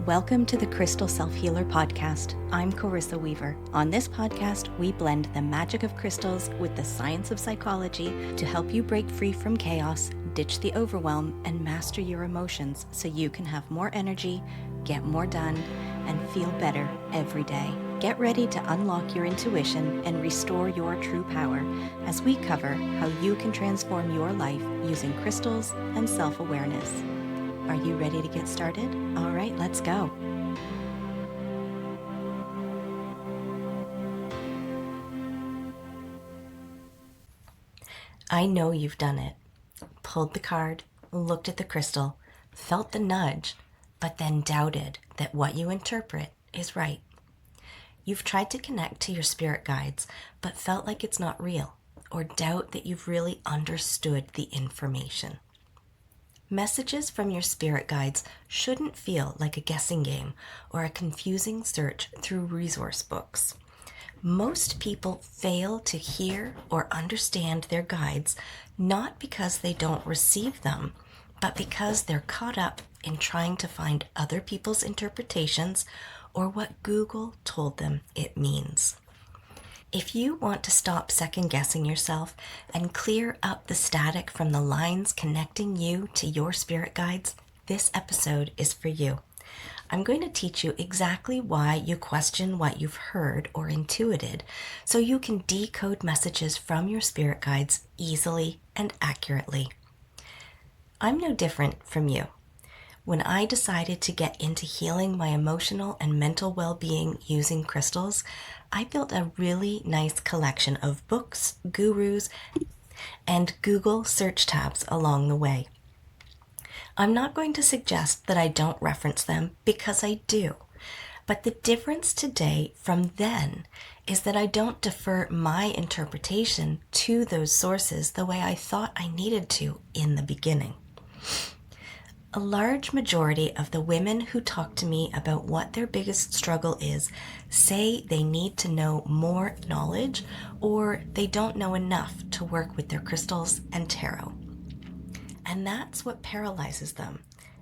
Welcome to the Crystal Self-Healer Podcast. I'm Carissa Weaver. On this podcast, we blend the magic of crystals with the science of psychology to help you break free from chaos, ditch the overwhelm, and master your emotions so you can have more energy, get more done, and feel better every day. Get ready to unlock your intuition and restore your true power as we cover how you can transform your life using crystals and self-awareness. Are you ready to get started? All right, let's go. I know you've done it. Pulled the card, looked at the crystal, felt the nudge, but then doubted that what you interpret is right. You've tried to connect to your spirit guides, but felt like it's not real, or doubt that you've really understood the information. Messages from your spirit guides shouldn't feel like a guessing game or a confusing search through resource books. Most people fail to hear or understand their guides not because they don't receive them, but because they're caught up in trying to find other people's interpretations or what Google told them it means. If you want to stop second-guessing yourself and clear up the static from the lines connecting you to your spirit guides, this episode is for you. I'm going to teach you exactly why you question what you've heard or intuited so you can decode messages from your spirit guides easily and accurately. I'm no different from you. When I decided to get into healing my emotional and mental well-being using crystals, I built a really nice collection of books, gurus, and Google search tabs along the way. I'm not going to suggest that I don't reference them because I do, but the difference today from then is that I don't defer my interpretation to those sources the way I thought I needed to in the beginning. A large majority of the women who talk to me about what their biggest struggle is say they need to know more knowledge or they don't know enough to work with their crystals and tarot. And that's what paralyzes them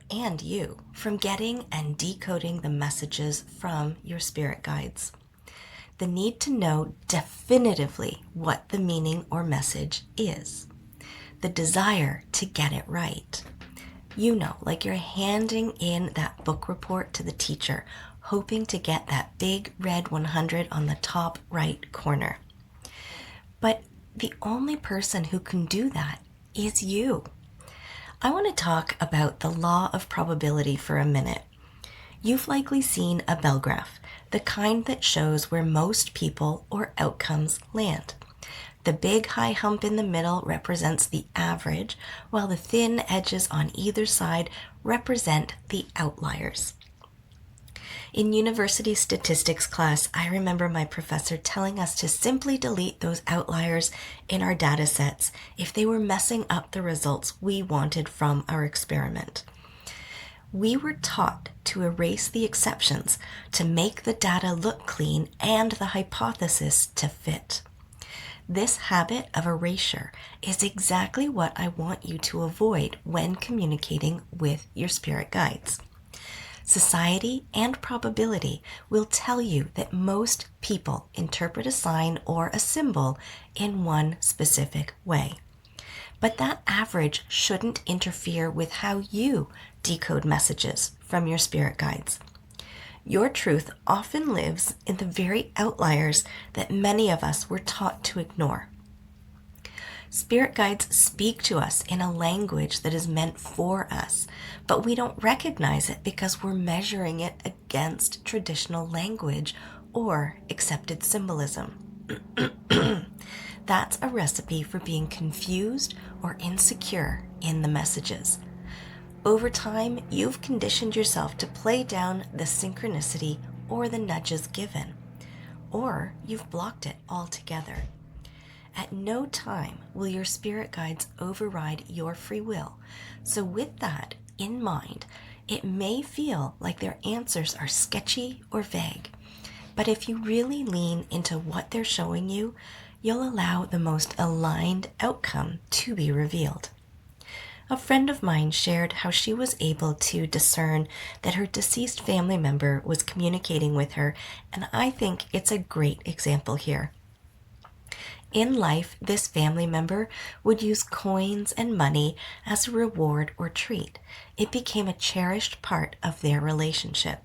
and you from getting and decoding the messages from your spirit guides. The need to know definitively what the meaning or message is. The desire to get it right. You know, like you're handing in that book report to the teacher, hoping to get that big red 100 on the top right corner. But the only person who can do that is you. I want to talk about the law of probability for a minute. You've likely seen a bell graph, the kind that shows where most people or outcomes land. The big high hump in the middle represents the average, while the thin edges on either side represent the outliers. In university statistics class, I remember my professor telling us to simply delete those outliers in our data sets if they were messing up the results we wanted from our experiment. We were taught to erase the exceptions to make the data look clean and the hypothesis to fit. This habit of erasure is exactly what I want you to avoid when communicating with your spirit guides. Society and probability will tell you that most people interpret a sign or a symbol in one specific way. But that average shouldn't interfere with how you decode messages from your spirit guides. Your truth often lives in the very outliers that many of us were taught to ignore. Spirit guides speak to us in a language that is meant for us, but we don't recognize it because we're measuring it against traditional language or accepted symbolism. That's a recipe for being confused or insecure in the messages. Over time, you've conditioned yourself to play down the synchronicity or the nudges given, or you've blocked it altogether. At no time will your spirit guides override your free will. So with that in mind, it may feel like their answers are sketchy or vague, but if you really lean into what they're showing you, you'll allow the most aligned outcome to be revealed. A friend of mine shared how she was able to discern that her deceased family member was communicating with her, and I think it's a great example here. In life, this family member would use coins and money as a reward or treat. It became a cherished part of their relationship.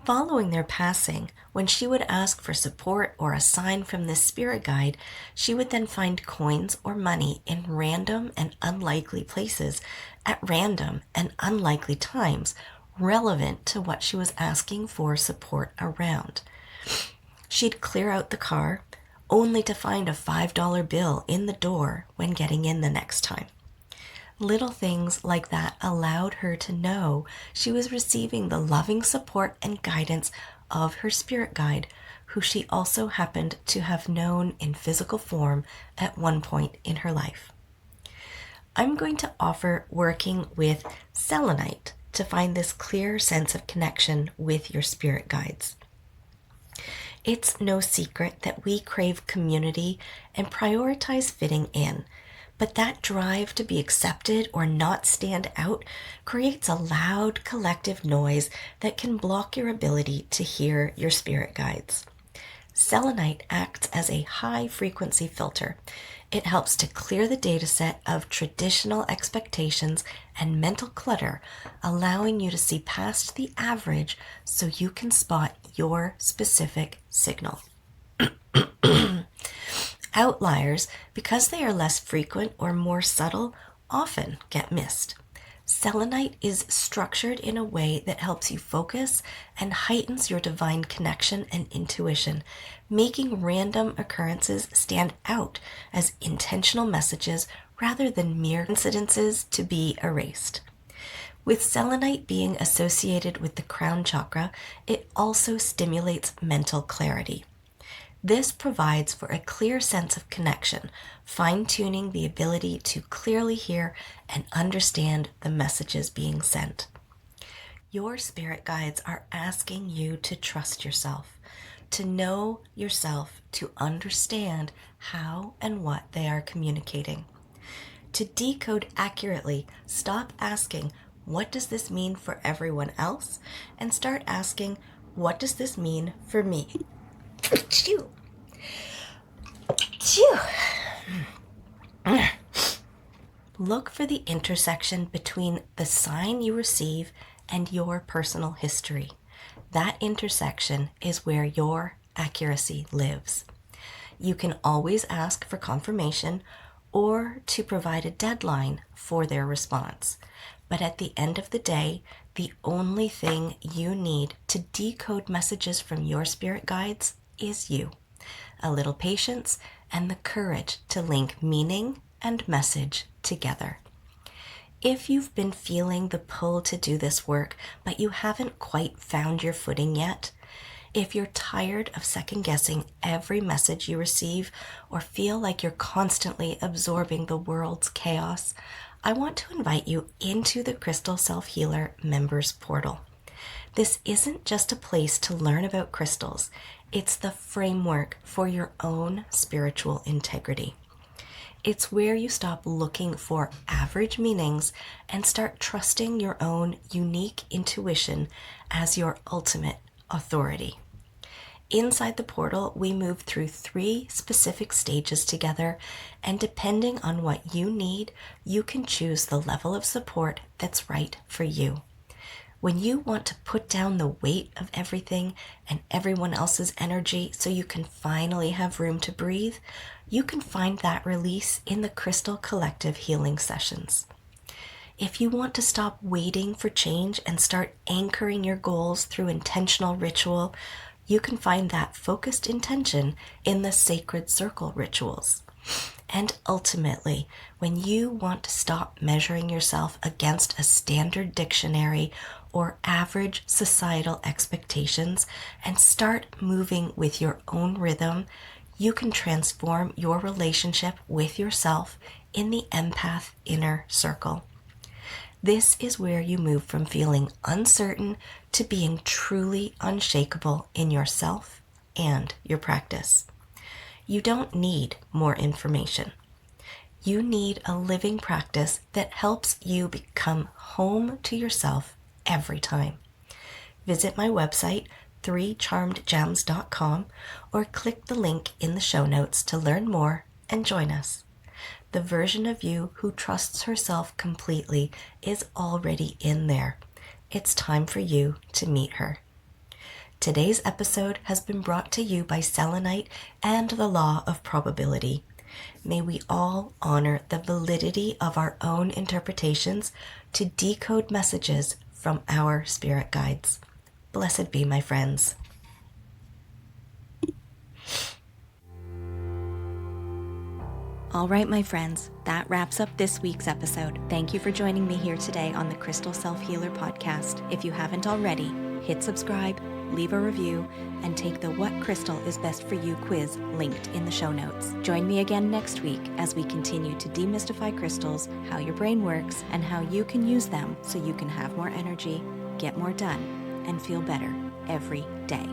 Following their passing, when she would ask for support or a sign from this spirit guide, she would then find coins or money in random and unlikely places at random and unlikely times, relevant to what she was asking for support around. She'd clear out the car, only to find a $5 bill in the door when getting in the next time. Little things like that allowed her to know she was receiving the loving support and guidance of her spirit guide, who she also happened to have known in physical form at one point in her life. I'm going to offer working with Selenite to find this clear sense of connection with your spirit guides. It's no secret that we crave community and prioritize fitting in, but that drive to be accepted or not stand out creates a loud collective noise that can block your ability to hear your spirit guides. Selenite acts as a high-frequency filter. It helps to clear the dataset of traditional expectations and mental clutter, allowing you to see past the average so you can spot your specific signal. Outliers, because they are less frequent or more subtle, often get missed. Selenite is structured in a way that helps you focus and heightens your divine connection and intuition, making random occurrences stand out as intentional messages rather than mere coincidences to be erased. With selenite being associated with the crown chakra, it also stimulates mental clarity. This provides for a clear sense of connection, fine-tuning the ability to clearly hear and understand the messages being sent. Your spirit guides are asking you to trust yourself, to know yourself, to understand how and what they are communicating. To decode accurately, stop asking, what does this mean for everyone else? And start asking, what does this mean for me? Achoo. Achoo. Look for the intersection between the sign you receive and your personal history. That intersection is where your accuracy lives. You can always ask for confirmation or to provide a deadline for their response. But at the end of the day, the only thing you need to decode messages from your spirit guides is you. A little patience and the courage to link meaning and message together. If you've been feeling the pull to do this work, but you haven't quite found your footing yet, if you're tired of second-guessing every message you receive or feel like you're constantly absorbing the world's chaos, I want to invite you into the Crystal Self-Healer Members Portal. This isn't just a place to learn about crystals. It's the framework for your own spiritual integrity. It's where you stop looking for average meanings and start trusting your own unique intuition as your ultimate authority. Inside the portal, we move through 3 specific stages together, and depending on what you need, you can choose the level of support that's right for you. When you want to put down the weight of everything and everyone else's energy so you can finally have room to breathe, you can find that release in the Crystal Collective Healing Sessions. If you want to stop waiting for change and start anchoring your goals through intentional ritual, you can find that focused intention in the Sacred Circle rituals. And ultimately, when you want to stop measuring yourself against a standard dictionary or average societal expectations and start moving with your own rhythm, you can transform your relationship with yourself in the empath inner circle. This is where you move from feeling uncertain to being truly unshakable in yourself and your practice. You don't need more information. You need a living practice that helps you become home to yourself every time. Visit my website, 3charmedgems.com, or click the link in the show notes to learn more and join us. The version of you who trusts herself completely is already in there. It's time for you to meet her. Today's episode has been brought to you by Selenite and the law of probability. May we all honor the validity of our own interpretations to decode messages from our spirit guides. Blessed be, my friends. All right, my friends, that wraps up this week's episode. Thank you for joining me here today on the Crystal Self-Healer podcast. If you haven't already, hit subscribe, leave a review, and take the What Crystal is Best for You quiz linked in the show notes. Join me again next week as we continue to demystify crystals, how your brain works, and how you can use them so you can have more energy, get more done, and feel better every day.